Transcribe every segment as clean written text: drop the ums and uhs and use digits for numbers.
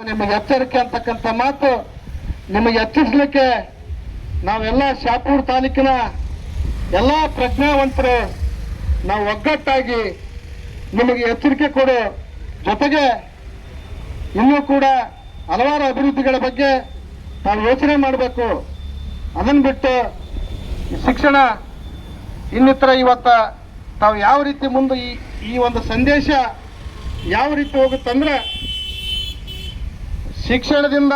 ನಿಮಗೆ ಎಚ್ಚರಿಕೆ ಅಂತಕ್ಕಂಥ ಮಾತು ನಿಮಗೆ ಎಚ್ಚರಿಸಲಿಕ್ಕೆ ನಾವೆಲ್ಲ ಶಾಪುರ ತಾಲೂಕಿನ ಎಲ್ಲ ಪ್ರಜ್ಞಾವಂತರು ನಾವು ಒಗ್ಗಟ್ಟಾಗಿ ನಿಮಗೆ ಎಚ್ಚರಿಕೆ ಕೊಡು ಜೊತೆಗೆ ಇನ್ನೂ ಕೂಡ ಹಲವಾರು ಅಭಿವೃದ್ಧಿಗಳ ಬಗ್ಗೆ ನಾವು ಯೋಚನೆ ಮಾಡಬೇಕು. ಅದನ್ನು ಬಿಟ್ಟು ಶಿಕ್ಷಣ ಇನ್ನಿತರ ಇವತ್ತ ತಾವು ಯಾವ ರೀತಿ ಮುಂದೆ ಈ ಒಂದು ಸಂದೇಶ ಯಾವ ರೀತಿ ಹೋಗುತ್ತಂದ್ರೆ ಶಿಕ್ಷಣದಿಂದ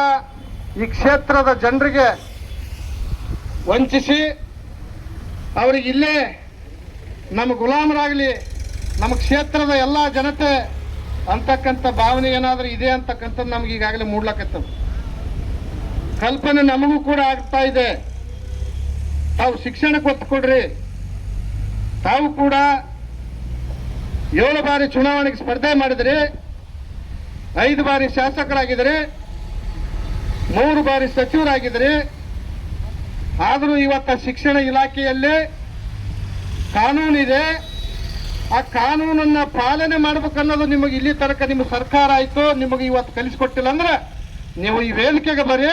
ಈ ಕ್ಷೇತ್ರದ ಜನರಿಗೆ ವಂಚಿಸಿ ಅವರಿಗೆ ಇಲ್ಲೇ ನಮ್ಮ ಗುಲಾಮರಾಗಲಿ ನಮ್ಮ ಕ್ಷೇತ್ರದ ಎಲ್ಲ ಜನತೆ ಅಂತಕ್ಕಂಥ ಭಾವನೆ ಏನಾದರೂ ಇದೆ ಅಂತಕ್ಕಂಥದ್ದು ನಮ್ಗೆ ಈಗಾಗಲೇ ಮೂಡ್ಲಕ್ಕತ್ತದ. ಕಲ್ಪನೆ ನಮಗೂ ಕೂಡ ಆಗ್ತಾ ಇದೆ. ತಾವು ಶಿಕ್ಷಣಕ್ಕೆ ಒತ್ತು ಕೊಡ್ರಿ. ತಾವು ಕೂಡ 7 ಬಾರಿ ಚುನಾವಣೆಗೆ ಸ್ಪರ್ಧೆ ಮಾಡಿದ್ರಿ, 5 ಬಾರಿ ಶಾಸಕರಾಗಿದ್ರಿ, 3 ಬಾರಿ ಸಚಿವರಾಗಿದ್ರಿ. ಆದರೂ ಇವತ್ತ ಶಿಕ್ಷಣ ಇಲಾಖೆಯಲ್ಲಿ ಕಾನೂನಿದೆ. ಆ ಕಾನೂನನ್ನ ಪಾಲನೆ ಮಾಡ್ಬೇಕನ್ನೋದು ನಿಮಗೆ ಇಲ್ಲಿ ತನಕ ನಿಮ್ಮ ಸರ್ಕಾರ ಆಯ್ತು, ನಿಮಗೆ ಇವತ್ತು ಕಲಿಸ್ಕೊಟ್ಟಿಲ್ಲ ಅಂದ್ರೆ ನೀವು ಈ ವೇದಿಕೆಗೆ ಬರೀ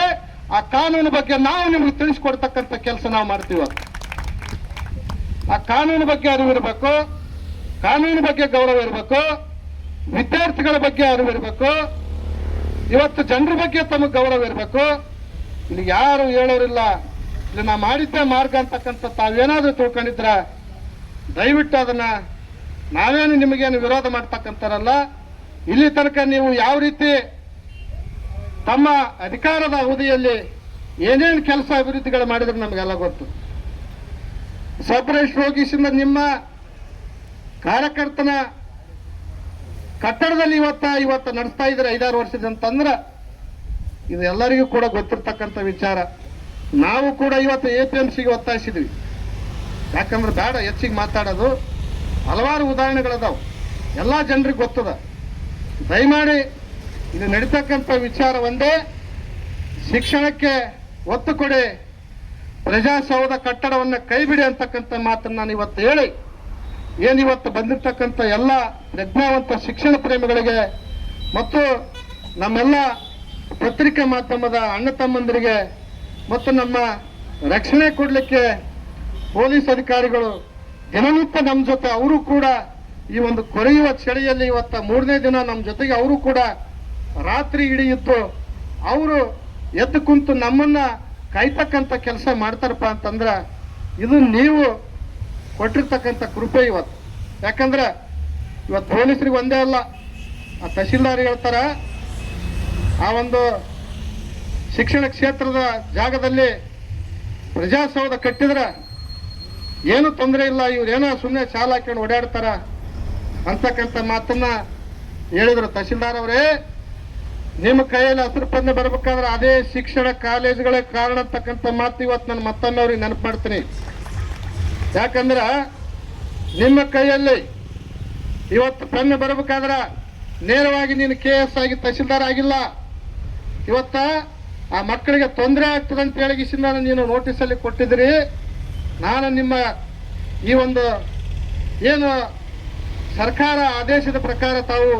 ಆ ಕಾನೂನು ಬಗ್ಗೆ ನಾವು ನಿಮಗೆ ತಿಳಿಸ್ಕೊಡ್ತಕ್ಕಂಥ ಕೆಲಸ ನಾವು ಮಾಡ್ತೀವಿ. ಆ ಕಾನೂನು ಬಗ್ಗೆ ಅರಿವಿರಬೇಕು, ಕಾನೂನು ಬಗ್ಗೆ ಗೌರವ ಇರಬೇಕು, ವಿದ್ಯಾರ್ಥಿಗಳ ಬಗ್ಗೆ ಅರಿವಿರಬೇಕು, ಇವತ್ತು ಜನರ ಬಗ್ಗೆ ತಮಗೆ ಗೌರವ ಇರಬೇಕು. ಇಲ್ಲಿ ಯಾರು ಹೇಳೋರಿಲ್ಲ, ಇಲ್ಲಿ ನಾ ಮಾಡಿದ್ದೆ ಮಾರ್ಗ ಅಂತಕ್ಕಂಥ ತಾವೇನಾದ್ರೂ ತಿಳ್ಕೊಂಡಿದ್ರ ದಯವಿಟ್ಟು ಅದನ್ನ ನಾವೇನು ನಿಮಗೇನು ವಿರೋಧ ಮಾಡ್ತಕ್ಕಂಥರಲ್ಲ. ಇಲ್ಲಿ ತನಕ ನೀವು ಯಾವ ರೀತಿ ತಮ್ಮ ಅಧಿಕಾರದ ಅವಧಿಯಲ್ಲಿ ಏನೇನು ಕೆಲಸ ಅಭಿವೃದ್ಧಿಗಳು ಮಾಡಿದ್ರೆ ನಮಗೆಲ್ಲ ಗೊತ್ತು. ಸಬರೇಶ್ ರೋಗಿಸಿಂದ ನಿಮ್ಮ ಕಾರ್ಯಕರ್ತನ ಕಟ್ಟಡದಲ್ಲಿ ಇವತ್ತು ನಡೆಸ್ತಾ ಇದ್ರೆ 5-6 ವರ್ಷದಂತಂದ್ರೆ ಇದು ಎಲ್ಲರಿಗೂ ಕೂಡ ಗೊತ್ತಿರ್ತಕ್ಕಂಥ ವಿಚಾರ. ನಾವು ಕೂಡ ಇವತ್ತು APMCಗೆ ಒತ್ತಾಯಿಸಿದ್ವಿ. ಯಾಕಂದ್ರೆ ಬೇಡ ಹೆಚ್ಚಿಗೆ ಮಾತಾಡೋದು, ಹಲವಾರು ಉದಾಹರಣೆಗಳದಾವು, ಎಲ್ಲ ಜನರಿಗೆ ಗೊತ್ತದ. ದಯಮಾಡಿ ಇದು ನಡೀತಕ್ಕಂಥ ವಿಚಾರ ಒಂದೇ, ಶಿಕ್ಷಣಕ್ಕೆ ಒತ್ತು ಕೊಡಿ, ಪ್ರಜಾಸೌಧ ಕಟ್ಟಡವನ್ನು ಕೈ ಬಿಡಿ ಅಂತಕ್ಕಂಥ ಮಾತನ್ನು ನಾನು ಇವತ್ತು ಹೇಳಿ ಏನಿವತ್ತು ಬಂದಿರತಕ್ಕಂಥ ಎಲ್ಲ ಪ್ರಜ್ಞಾವಂತ ಶಿಕ್ಷಣ ಪ್ರೇಮಿಗಳಿಗೆ ಮತ್ತು ನಮ್ಮೆಲ್ಲ ಪತ್ರಿಕಾ ಮಾಧ್ಯಮದ ಅಣ್ಣ ತಮ್ಮಂದರಿಗೆ ಮತ್ತು ನಮ್ಮ ರಕ್ಷಣೆ ಕೊಡಲಿಕ್ಕೆ ಪೊಲೀಸ್ ಅಧಿಕಾರಿಗಳು ದಿನನಿತ್ಯ ನಮ್ಮ ಜೊತೆ ಅವರು ಕೂಡ ಈ ಒಂದು ಕೊರೆಯುವ ಚಳಿಯಲ್ಲಿ ಇವತ್ತ 3ನೇ ದಿನ ನಮ್ಮ ಜೊತೆಗೆ ಅವರು ಕೂಡ ರಾತ್ರಿ ಇಡೀ ಇದ್ದು ಅವರು ಎದ್ದು ಕುಂತು ನಮ್ಮನ್ನ ಕಾಯ್ತಕ್ಕಂಥ ಕೆಲಸ ಮಾಡ್ತಾರಪ್ಪ ಅಂತಂದ್ರೆ ಇದು ನೀವು ಕೊಟ್ಟಿರ್ತಕ್ಕಂಥ ಕೃಪೆ ಇವತ್ತು. ಯಾಕಂದ್ರೆ ಇವತ್ತು ಪೊಲೀಸರಿಗೆ ಒಂದೇ ಅಲ್ಲ, ಆ ತಹಶೀಲ್ದಾರ್ ಹೇಳ್ತಾರ ಆ ಒಂದು ಶಿಕ್ಷಣ ಕ್ಷೇತ್ರದ ಜಾಗದಲ್ಲಿ ಪ್ರಜಾಸೌಧ ಕಟ್ಟಿದ್ರೆ ಏನು ತೊಂದರೆ ಇಲ್ಲ, ಇವ್ರೇನೋ ಸುಮ್ಮನೆ ಸಾಲ ಹಾಕೊಂಡು ಓಡಾಡ್ತಾರ ಅಂತಕ್ಕಂಥ ಮಾತನ್ನ ಹೇಳಿದ್ರು ತಹಶೀಲ್ದಾರ್ ಅವರೇ. ನಿಮ್ಮ ಕೈಯಲ್ಲಿ ಹಸಿರು ಪಂದ್ಯ ಬರ್ಬೇಕಾದ್ರೆ ಅದೇ ಶಿಕ್ಷಣ ಕಾಲೇಜುಗಳೇ ಕಾರಣ ಅಂತಕ್ಕಂಥ ಮಾತು ಇವತ್ತು ನಾನು ಮತ್ತೊಮ್ಮೆ ಅವ್ರಿಗೆ ನೆನಪು ಮಾಡ್ತೀನಿ. ಯಾಕಂದ್ರೆ ನಿಮ್ಮ ಕೈಯಲ್ಲಿ ಇವತ್ತು ಪೆನ್ ಬರಬೇಕಾದ್ರೆ ನೇರವಾಗಿ ನೀನು KS ಆಗಿ ತಹಶೀಲ್ದಾರ್ ಆಗಿಲ್ಲ. ಇವತ್ತ ಆ ಮಕ್ಕಳಿಗೆ ತೊಂದರೆ ಆಗ್ತದೆ ಅಂತ ಹೇಳಿಗಿಸಿಂದ ನೀನು ನೋಟಿಸಲ್ಲಿ ಕೊಟ್ಟಿದ್ರಿ. ನಾನು ನಿಮ್ಮ ಈ ಒಂದು ಏನು ಸರ್ಕಾರ ಆದೇಶದ ಪ್ರಕಾರ ತಾವು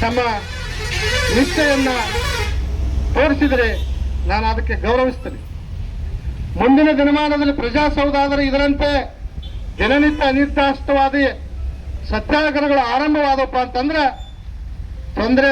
ತಮ್ಮ ನಿಷ್ಠೆಯನ್ನ ತೋರಿಸಿದರೆ ನಾನು ಅದಕ್ಕೆ ಗೌರವಿಸ್ತೇನೆ. ಮುಂದಿನ ದಿನಮಾನದಲ್ಲಿ ಪ್ರಜಾಸೌಧ ಆದರೆ ಇದರಂತೆ ದಿನನಿತ್ಯ ಅನಿರ್ದಿಷ್ಟವಾದ ಸತ್ಯಾಗ್ರಹಗಳು ಆರಂಭವಾದಪ್ಪ ಅಂತಂದ್ರೆ ತೊಂದರೆ